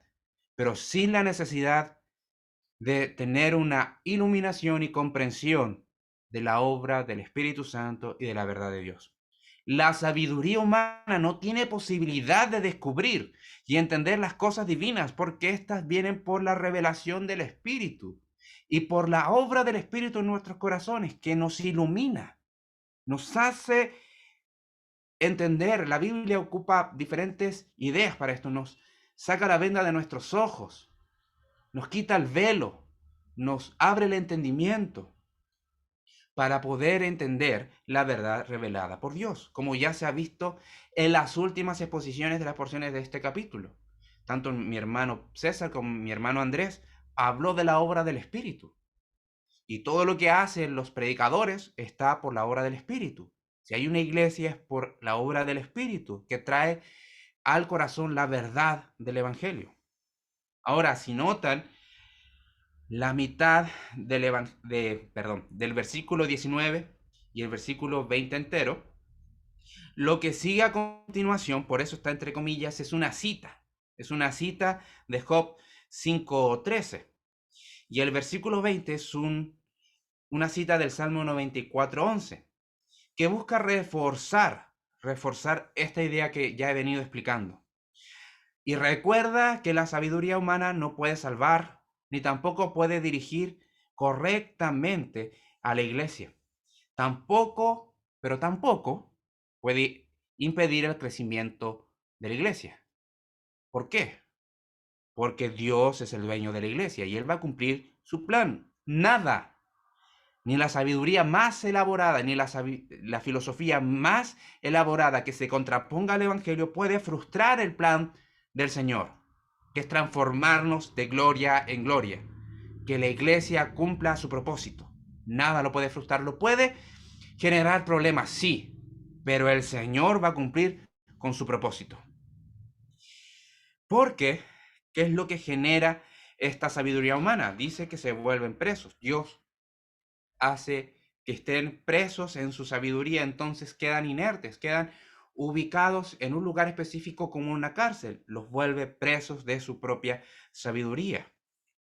pero sin la necesidad de tener una iluminación y comprensión de la obra del Espíritu Santo y de la verdad de Dios. La sabiduría humana no tiene posibilidad de descubrir y entender las cosas divinas porque éstas vienen por la revelación del Espíritu y por la obra del Espíritu en nuestros corazones que nos ilumina. nos hace entender. La Biblia ocupa diferentes ideas para esto. Nos saca la venda de nuestros ojos, nos quita el velo, nos abre el entendimiento para poder entender la verdad revelada por Dios, como ya se ha visto en las últimas exposiciones de las porciones de este capítulo. Tanto mi hermano César como mi hermano Andrés habló de la obra del Espíritu. Y todo lo que hacen los predicadores está por la obra del Espíritu. Si hay una iglesia es por la obra del Espíritu que trae al corazón la verdad del Evangelio. Ahora, si notan, la mitad del versículo 19 y el versículo 20 entero, lo que sigue a continuación, por eso está entre comillas, es una cita. Es una cita de Job 5:13. Y el versículo 20 es una cita del Salmo 94:11, que busca reforzar esta idea que ya he venido explicando. Y recuerda que la sabiduría humana no puede salvar, ni tampoco puede dirigir correctamente a la iglesia. Tampoco, pero tampoco puede impedir el crecimiento de la iglesia. ¿Por qué? Porque Dios es el dueño de la iglesia y Él va a cumplir su plan. Nada, ni la sabiduría más elaborada, ni la filosofía más elaborada que se contraponga al Evangelio puede frustrar el plan del Señor, que es transformarnos de gloria en gloria, que la iglesia cumpla su propósito. Nada lo puede frustrar, lo puede generar problemas, sí, pero el Señor va a cumplir con su propósito. Porque, ¿qué es lo que genera esta sabiduría humana? Dice que se vuelven presos. Dios hace que estén presos en su sabiduría, entonces quedan inertes, quedan ubicados en un lugar específico como una cárcel, los vuelve presos de su propia sabiduría,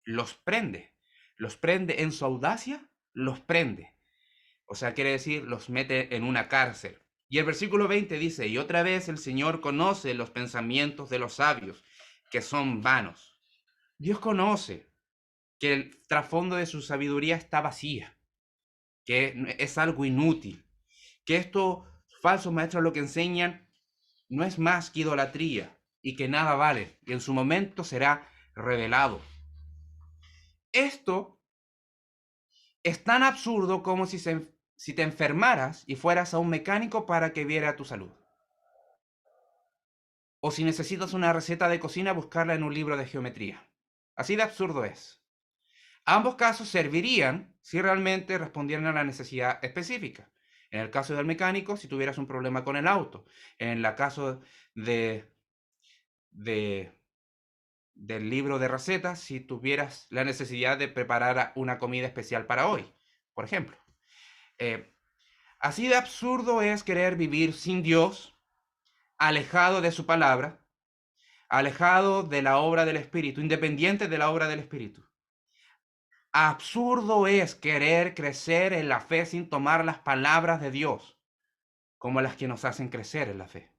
los prende en su audacia, los prende, o sea, quiere decir, los mete en una cárcel. Y el versículo 20 dice, y otra vez el Señor conoce los pensamientos de los sabios, que son vanos. Dios conoce que el trasfondo de su sabiduría está vacía, que es algo inútil, que estos falsos maestros lo que enseñan no es más que idolatría y que nada vale, y en su momento será revelado. Esto es tan absurdo como si te enfermaras y fueras a un mecánico para que viera tu salud. O si necesitas una receta de cocina, buscarla en un libro de geometría. Así de absurdo es. Ambos casos servirían si realmente respondieran a la necesidad específica. En el caso del mecánico, si tuvieras un problema con el auto. En el caso de, del libro de recetas, si tuvieras la necesidad de preparar una comida especial para hoy, por ejemplo. Así de absurdo es querer vivir sin Dios, alejado de su palabra, alejado de la obra del Espíritu, independiente de la obra del Espíritu. Absurdo es querer crecer en la fe sin tomar las palabras de Dios como las que nos hacen crecer en la fe.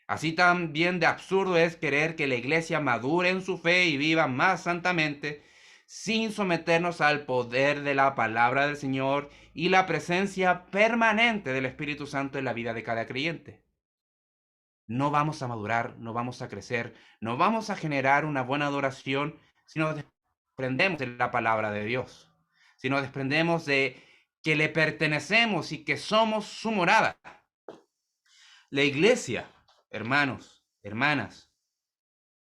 Así también de absurdo es querer que la iglesia madure en su fe y viva más santamente sin someternos al poder de la palabra del Señor y la presencia permanente del Espíritu Santo en la vida de cada creyente. No vamos a madurar, no vamos a crecer, no vamos a generar una buena adoración si nos desprendemos de la palabra de Dios, si nos desprendemos de que le pertenecemos y que somos su morada. La iglesia, hermanos, hermanas,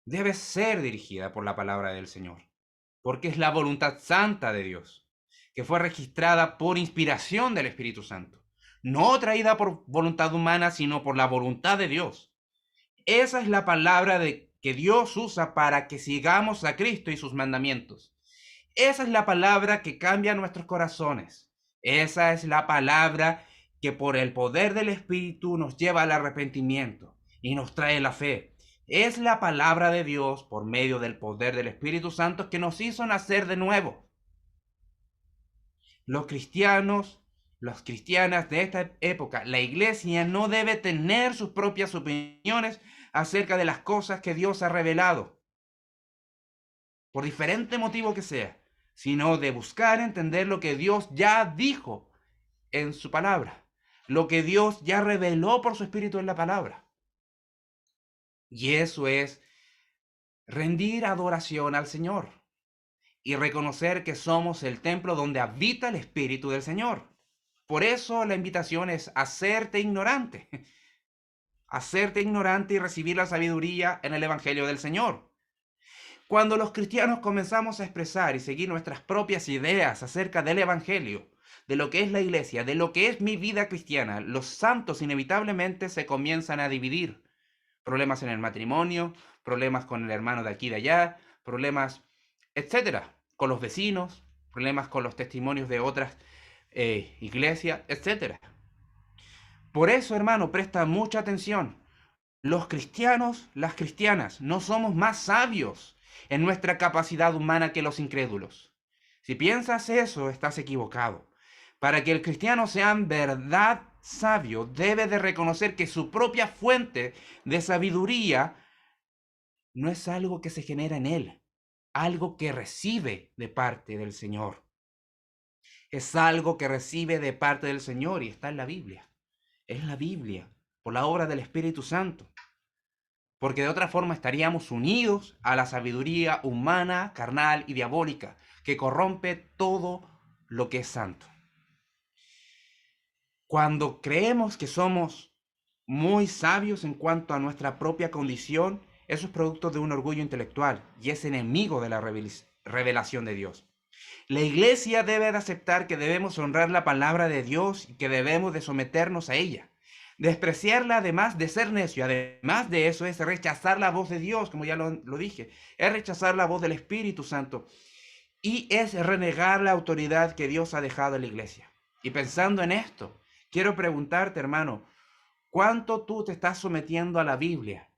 debe ser dirigida por la palabra del Señor, porque es la voluntad santa de Dios, que fue registrada por inspiración del Espíritu Santo, no traída por voluntad humana, sino por la voluntad de Dios. Esa es la palabra que Dios usa para que sigamos a Cristo y sus mandamientos. Esa es la palabra que cambia nuestros corazones. Esa es la palabra que por el poder del Espíritu nos lleva al arrepentimiento y nos trae la fe. Es la palabra de Dios por medio del poder del Espíritu Santo que nos hizo nacer de nuevo. Los cristianos, las cristianas de esta época, la iglesia no debe tener sus propias opiniones acerca de las cosas que Dios ha revelado, por diferente motivo que sea, sino de buscar entender lo que Dios ya dijo en su palabra. lo que Dios ya reveló por su Espíritu en la palabra. Y eso es rendir adoración al Señor y reconocer que somos el templo donde habita el Espíritu del Señor. Por eso la invitación es hacerte ignorante y recibir la sabiduría en el Evangelio del Señor. Cuando los cristianos comenzamos a expresar y seguir nuestras propias ideas acerca del Evangelio, de lo que es la iglesia, de lo que es mi vida cristiana, los santos inevitablemente se comienzan a dividir. Problemas en el matrimonio, problemas con el hermano de aquí y de allá, problemas, etcétera, con los vecinos, problemas con los testimonios de otras iglesias, etcétera. Por eso, hermano, presta mucha atención. Los cristianos, las cristianas, no somos más sabios en nuestra capacidad humana que los incrédulos. Si piensas eso, estás equivocado. Para que el cristiano sea en verdad sabio, debe de reconocer que su propia fuente de sabiduría no es algo que se genera en él, algo que recibe de parte del Señor. Es algo que recibe de parte del Señor y está en la Biblia. Es la Biblia, por la obra del Espíritu Santo. Porque de otra forma estaríamos unidos a la sabiduría humana, carnal y diabólica, que corrompe todo lo que es santo. Cuando creemos que somos muy sabios en cuanto a nuestra propia condición, eso es producto de un orgullo intelectual y es enemigo de la revelación de Dios. La iglesia debe de aceptar que debemos honrar la palabra de Dios y que debemos de someternos a ella. Despreciarla, además de ser necio, además de eso, es rechazar la voz de Dios, como ya lo dije, es rechazar la voz del Espíritu Santo y es renegar la autoridad que Dios ha dejado en la iglesia. Y pensando en esto, quiero preguntarte, hermano, ¿cuánto tú te estás sometiendo a la Biblia?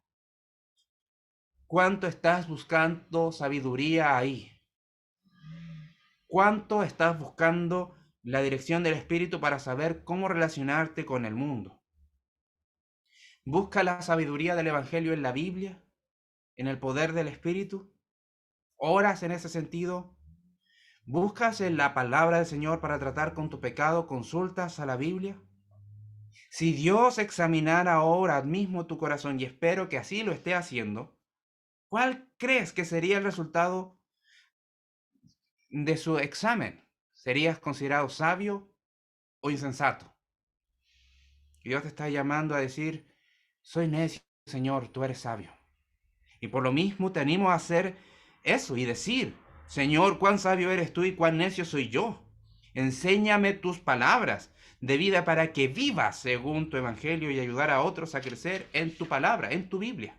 ¿Cuánto estás buscando sabiduría ahí? ¿Cuánto estás buscando la dirección del Espíritu para saber cómo relacionarte con el mundo? ¿Busca la sabiduría del Evangelio en la Biblia? ¿En el poder del Espíritu? ¿Oras en ese sentido? ¿Buscas en la palabra del Señor para tratar con tu pecado? ¿Consultas a la Biblia? Si Dios examinara ahora mismo tu corazón, y espero que así lo esté haciendo, ¿cuál crees que sería el resultado de su examen? ¿Serías considerado sabio o insensato? Dios te está llamando a decir, soy necio, Señor, tú eres sabio. Y por lo mismo te animo a hacer eso y decir, Señor, cuán sabio eres tú y cuán necio soy yo. Enséñame tus palabras de vida para que vivas según tu evangelio y ayudar a otros a crecer en tu palabra, en tu Biblia.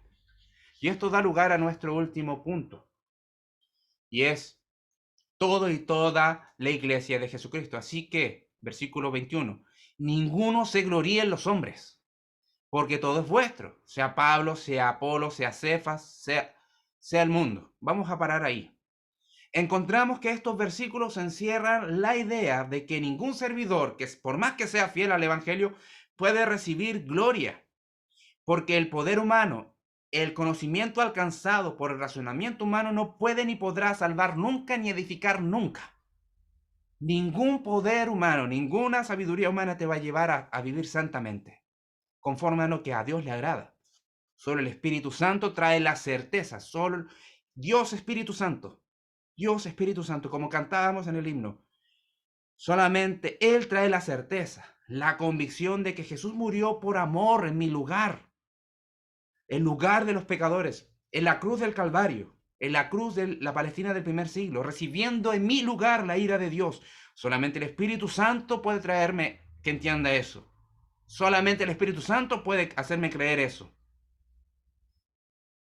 Y esto da lugar a nuestro último punto. Y es todo y toda la iglesia de Jesucristo. Así que, versículo 21, ninguno se gloríe en los hombres, porque todo es vuestro, sea Pablo, sea Apolo, sea Cefas, sea el mundo. Vamos a parar ahí. Encontramos que estos versículos encierran la idea de que ningún servidor, que por más que sea fiel al Evangelio, puede recibir gloria, porque el poder humano, el conocimiento alcanzado por el razonamiento humano no puede ni podrá salvar nunca ni edificar nunca. Ningún poder humano, ninguna sabiduría humana te va a llevar a vivir santamente, conforme a lo que a Dios le agrada. Solo el Espíritu Santo trae la certeza. Solo Dios Espíritu Santo. Dios Espíritu Santo, como cantábamos en el himno. Solamente Él trae la certeza, la convicción de que Jesús murió por amor en mi lugar. En lugar de los pecadores. En la cruz del Calvario. En la cruz de la Palestina del primer siglo. Recibiendo en mi lugar la ira de Dios. Solamente el Espíritu Santo puede traerme que entienda eso. Solamente el Espíritu Santo puede hacerme creer eso.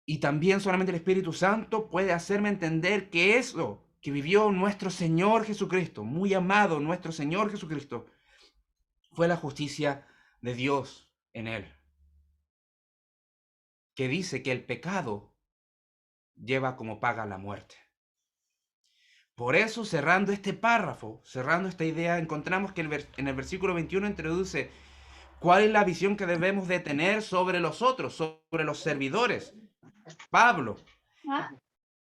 Y también solamente el Espíritu Santo puede hacerme entender que eso que vivió nuestro Señor Jesucristo, muy amado nuestro Señor Jesucristo, fue la justicia de Dios en él. Que dice que el pecado lleva como paga la muerte. Por eso, cerrando este párrafo, cerrando esta idea, encontramos que en el versículo 21 introduce cuál es la visión que debemos de tener sobre los otros, sobre los servidores. Pablo,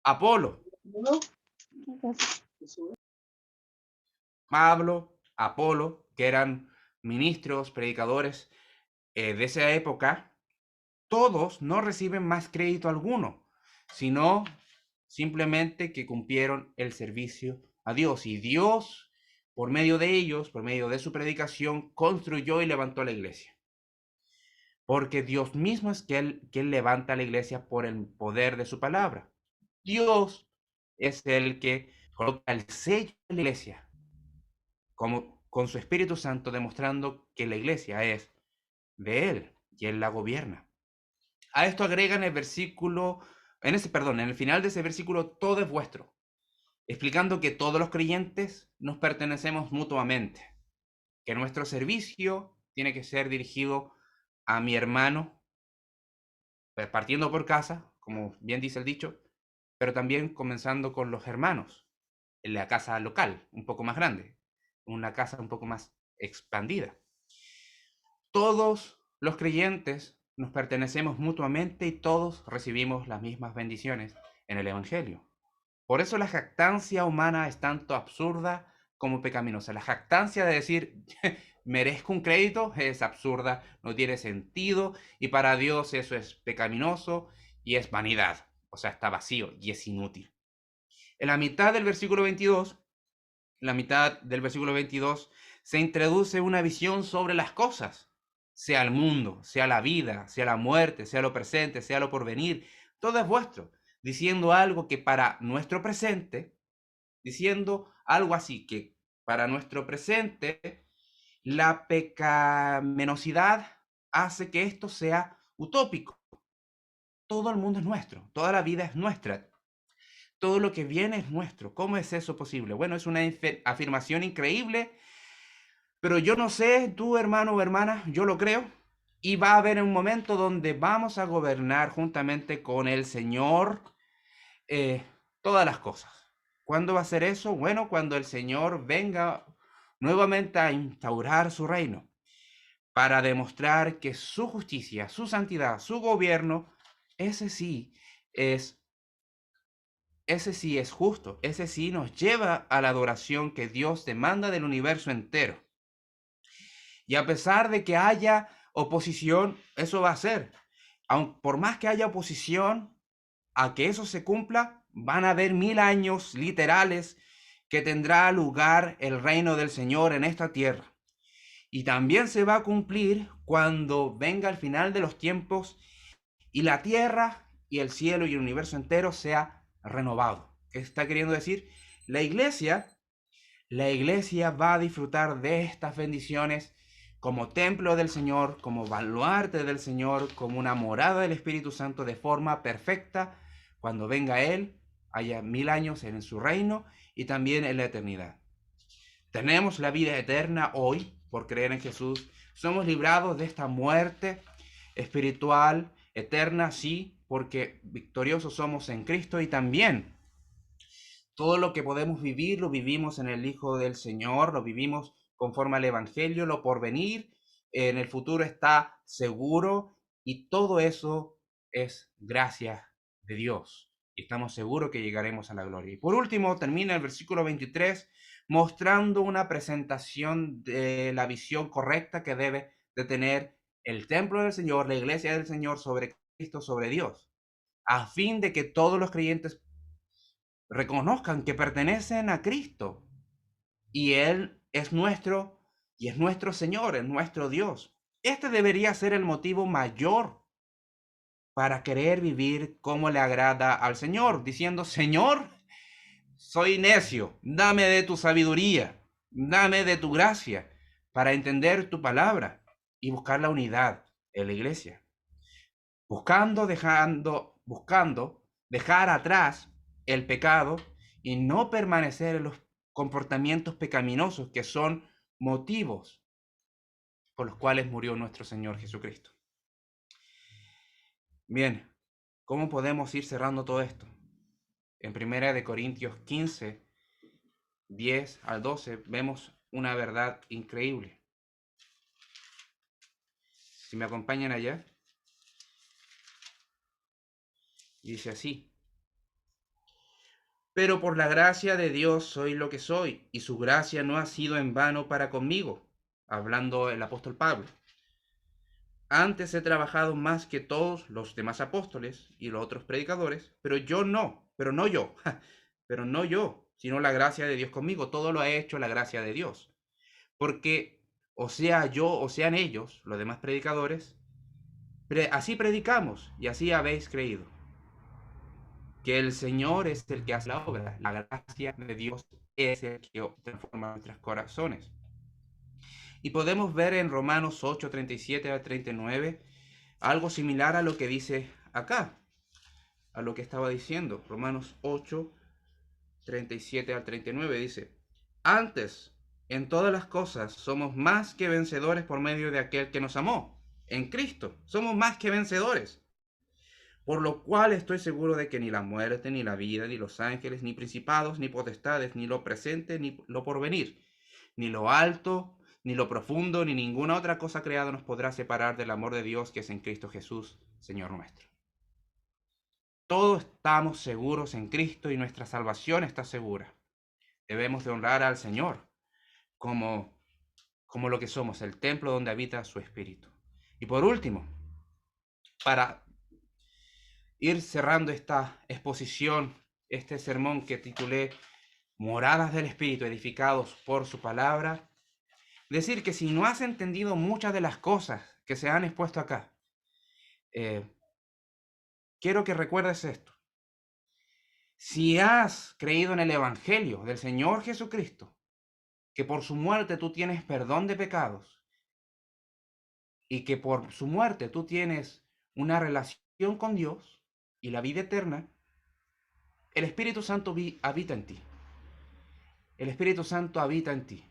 Apolo, Apolo, que eran ministros, predicadores de esa época, todos no reciben más crédito alguno, sino simplemente que cumplieron el servicio a Dios. Y Dios, por medio de ellos, por medio de su predicación, construyó y levantó la iglesia. Porque Dios mismo es quien levanta la iglesia por el poder de su palabra. Dios es el que coloca el sello de la iglesia, como con su Espíritu Santo, demostrando que la iglesia es de Él y Él la gobierna. A esto agregan el versículo, en el final de ese versículo, todo es vuestro, explicando que todos los creyentes nos pertenecemos mutuamente, que nuestro servicio tiene que ser dirigido a mi hermano, partiendo por casa, como bien dice el dicho, pero también comenzando con los hermanos, en la casa local, un poco más grande, una casa un poco más expandida. Todos los creyentes nos pertenecemos mutuamente y todos recibimos las mismas bendiciones en el Evangelio. Por eso la jactancia humana es tanto absurda como pecaminosa. La jactancia de decir merezco un crédito es absurda, no tiene sentido y para Dios eso es pecaminoso y es vanidad. O sea, está vacío y es inútil. En la mitad del versículo 22, se introduce una visión sobre las cosas, sea el mundo, sea la vida, sea la muerte, sea lo presente, sea lo porvenir, todo es vuestro, diciendo algo que para nuestro presente, diciendo algo así que para nuestro presente, la pecaminosidad hace que esto sea utópico. Todo el mundo es nuestro, toda la vida es nuestra, todo lo que viene es nuestro. ¿Cómo es eso posible? Bueno, es una afirmación increíble, pero yo no sé, tú hermano o hermana, yo lo creo, y va a haber un momento donde vamos a gobernar juntamente con el Señor todas las cosas. ¿Cuándo va a ser eso? Bueno, cuando el Señor venga nuevamente a instaurar su reino, para demostrar que su justicia, su santidad, su gobierno, ese sí es ese sí es justo, ese sí nos lleva a la adoración que Dios demanda del universo entero. Y a pesar de que haya oposición, eso va a ser. Aun por más que haya oposición a que eso se cumpla, van a haber 1000 años literales que tendrá lugar el reino del Señor en esta tierra. Y también se va a cumplir cuando venga el final de los tiempos y la tierra y el cielo y el universo entero sea renovado. ¿Qué está queriendo decir? La iglesia, la iglesia va a disfrutar de estas bendiciones como templo del Señor, como baluarte del Señor, como una morada del Espíritu Santo de forma perfecta cuando venga Él, haya 1000 años en su reino y también en la eternidad. Tenemos la vida eterna hoy por creer en Jesús. Somos librados de esta muerte espiritual, eterna, sí, porque victoriosos somos en Cristo y también todo lo que podemos vivir lo vivimos en el Hijo del Señor, lo vivimos conforme al Evangelio, lo porvenir en el futuro está seguro y todo eso es gracia de Dios. Y estamos seguros que llegaremos a la gloria. Y por último, termina el versículo 23 mostrando una presentación de la visión correcta que debe de tener el templo del Señor, la iglesia del Señor sobre Cristo, sobre Dios, a fin de que todos los creyentes reconozcan que pertenecen a Cristo y Él es nuestro y es nuestro Señor, es nuestro Dios. Este debería ser el motivo mayor para querer vivir como le agrada al Señor, diciendo, Señor, soy necio, dame de tu sabiduría, dame de tu gracia para entender tu palabra y buscar la unidad en la iglesia. Buscando dejar atrás el pecado y no permanecer en los comportamientos pecaminosos que son motivos por los cuales murió nuestro Señor Jesucristo. Bien, ¿cómo podemos ir cerrando todo esto? En 1 Corintios 15, 10 al 12, vemos una verdad increíble. Si me acompañan allá, dice así. Pero por la gracia de Dios soy lo que soy, y su gracia no ha sido en vano para conmigo. hablando el apóstol Pablo. Antes he trabajado más que todos los demás apóstoles y los otros predicadores, pero no yo, pero no yo, sino la gracia de Dios conmigo. Todo lo ha hecho la gracia de Dios. Porque, o sea yo, o sean ellos, los demás predicadores, así predicamos y así habéis creído. Que el Señor es el que hace la obra, la gracia de Dios es el que transforma nuestros corazones. Y podemos ver en Romanos 8, 37 a 39 algo similar a lo que dice acá, a lo que estaba diciendo. Romanos 8, 37 al 39 dice: Antes, en todas las cosas, somos más que vencedores por medio de aquel que nos amó. En Cristo, somos más que vencedores. Por lo cual estoy seguro de que ni la muerte, ni la vida, ni los ángeles, ni principados, ni potestades, ni lo presente, ni lo porvenir, ni lo alto, ni lo profundo, ni ninguna otra cosa creada nos podrá separar del amor de Dios que es en Cristo Jesús, Señor nuestro. Todos estamos seguros en Cristo y nuestra salvación está segura. Debemos de honrar al Señor como lo que somos, el templo donde habita su Espíritu. Y por último, para ir cerrando esta exposición, este sermón que titulé Moradas del Espíritu edificados por su palabra, decir que si no has entendido muchas de las cosas que se han expuesto acá, quiero que recuerdes esto. Si has creído en el Evangelio del Señor Jesucristo, que por su muerte tú tienes perdón de pecados y que por su muerte tú tienes una relación con Dios y la vida eterna, el Espíritu Santo habita en ti. El Espíritu Santo habita en ti.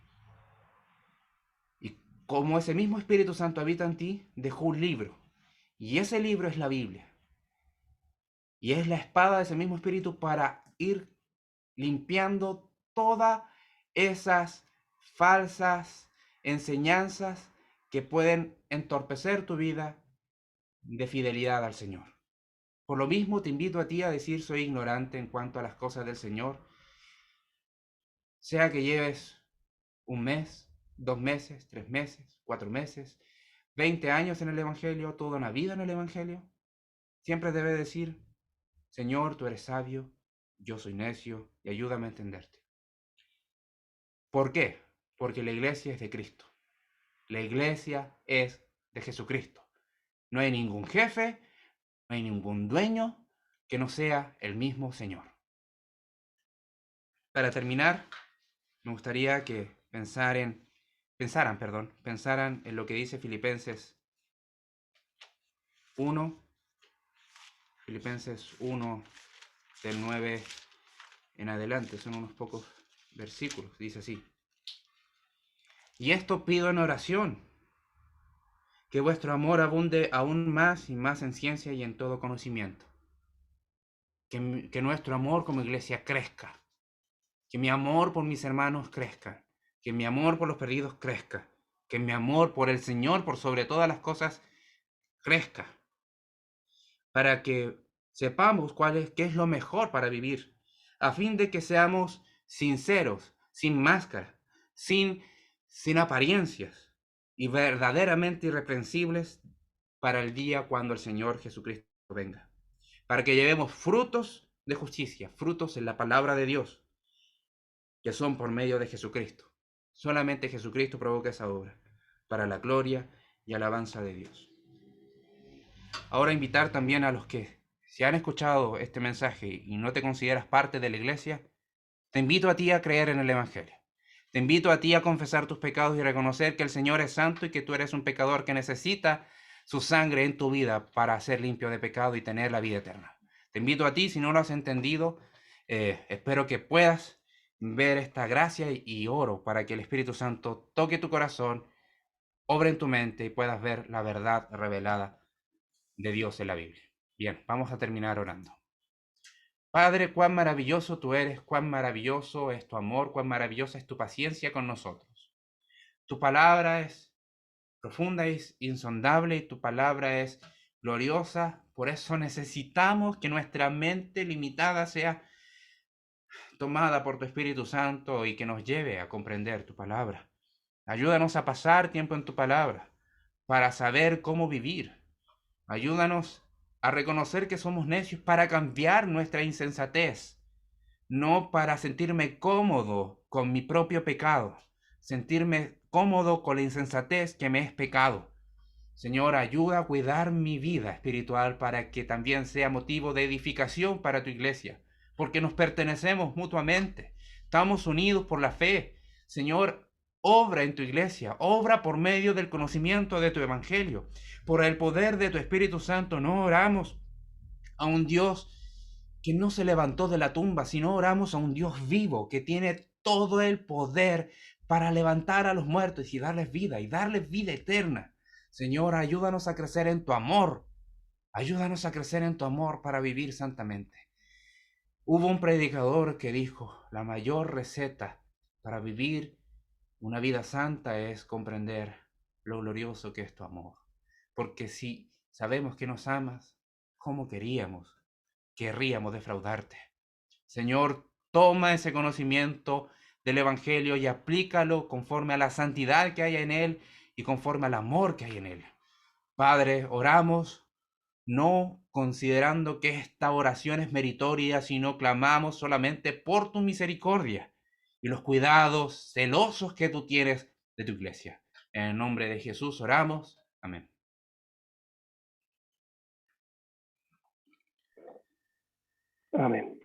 Y como ese mismo Espíritu Santo habita en ti, dejó un libro. Y ese libro es la Biblia. Y es la espada de ese mismo Espíritu para ir limpiando todas esas falsas enseñanzas que pueden entorpecer tu vida de fidelidad al Señor. Por lo mismo te invito a ti a decir: soy ignorante en cuanto a las cosas del Señor. Sea que lleves un mes, 2 meses, 3 meses, 4 meses, 20 años en el Evangelio, toda una vida en el Evangelio, siempre debes decir: Señor, tú eres sabio, yo soy necio, y ayúdame a entenderte. ¿Por qué? Porque la iglesia es de Cristo. La iglesia es de Jesucristo. No hay ningún jefe, no hay ningún dueño que no sea el mismo Señor. Para terminar, me gustaría que pensaran en lo que dice Filipenses 1, Filipenses 1 del 9 en adelante, son unos pocos versículos, dice así: Y esto pido en oración, que vuestro amor abunde aún más y más en ciencia y en todo conocimiento. Que nuestro amor como iglesia crezca, que mi amor por mis hermanos crezca, que mi amor por los perdidos crezca, que mi amor por el Señor, por sobre todas las cosas, crezca, para que sepamos qué es lo mejor para vivir, a fin de que seamos sinceros, sin máscara, sin apariencias, y verdaderamente irreprensibles para el día cuando el Señor Jesucristo venga, para que llevemos frutos de justicia, frutos en la palabra de Dios, que son por medio de Jesucristo. Solamente Jesucristo provoca esa obra, para la gloria y alabanza de Dios. Ahora invitar también a los que, si han escuchado este mensaje y no te consideras parte de la iglesia, te invito a ti a creer en el Evangelio. Te invito a ti a confesar tus pecados y reconocer que el Señor es santo y que tú eres un pecador que necesita su sangre en tu vida para ser limpio de pecado y tener la vida eterna. Te invito a ti, si no lo has entendido, espero que puedas ver esta gracia y oro para que el Espíritu Santo toque tu corazón, obre en tu mente y puedas ver la verdad revelada de Dios en la Biblia. Bien, vamos a terminar orando. Padre, cuán maravilloso tú eres, cuán maravilloso es tu amor, cuán maravillosa es tu paciencia con nosotros. Tu palabra es profunda y insondable y tu palabra es gloriosa. Por eso necesitamos que nuestra mente limitada sea tomada por tu Espíritu Santo y que nos lleve a comprender tu palabra. Ayúdanos a pasar tiempo en tu palabra para saber cómo vivir. Ayúdanos a reconocer que somos necios para cambiar nuestra insensatez, no para sentirme cómodo con mi propio pecado, sentirme cómodo con la insensatez que me es pecado. Señor, ayuda a cuidar mi vida espiritual para que también sea motivo de edificación para tu iglesia, porque nos pertenecemos mutuamente, estamos unidos por la fe. Señor, obra en tu iglesia, obra por medio del conocimiento de tu evangelio, por el poder de tu Espíritu Santo. No oramos a un Dios que no se levantó de la tumba, sino oramos a un Dios vivo que tiene todo el poder para levantar a los muertos y darles vida eterna. Señor, ayúdanos a crecer en tu amor. Ayúdanos a crecer en tu amor para vivir santamente. Hubo un predicador que dijo, la mayor receta para vivir una vida santa es comprender lo glorioso que es tu amor. Porque si sabemos que nos amas, ¿cómo querríamos defraudarte? Señor, toma ese conocimiento del Evangelio y aplícalo conforme a la santidad que hay en él y conforme al amor que hay en él. Padre, oramos no considerando que esta oración es meritoria, sino clamamos solamente por tu misericordia y los cuidados celosos que tú tienes de tu iglesia. En el nombre de Jesús oramos. Amén. Amén.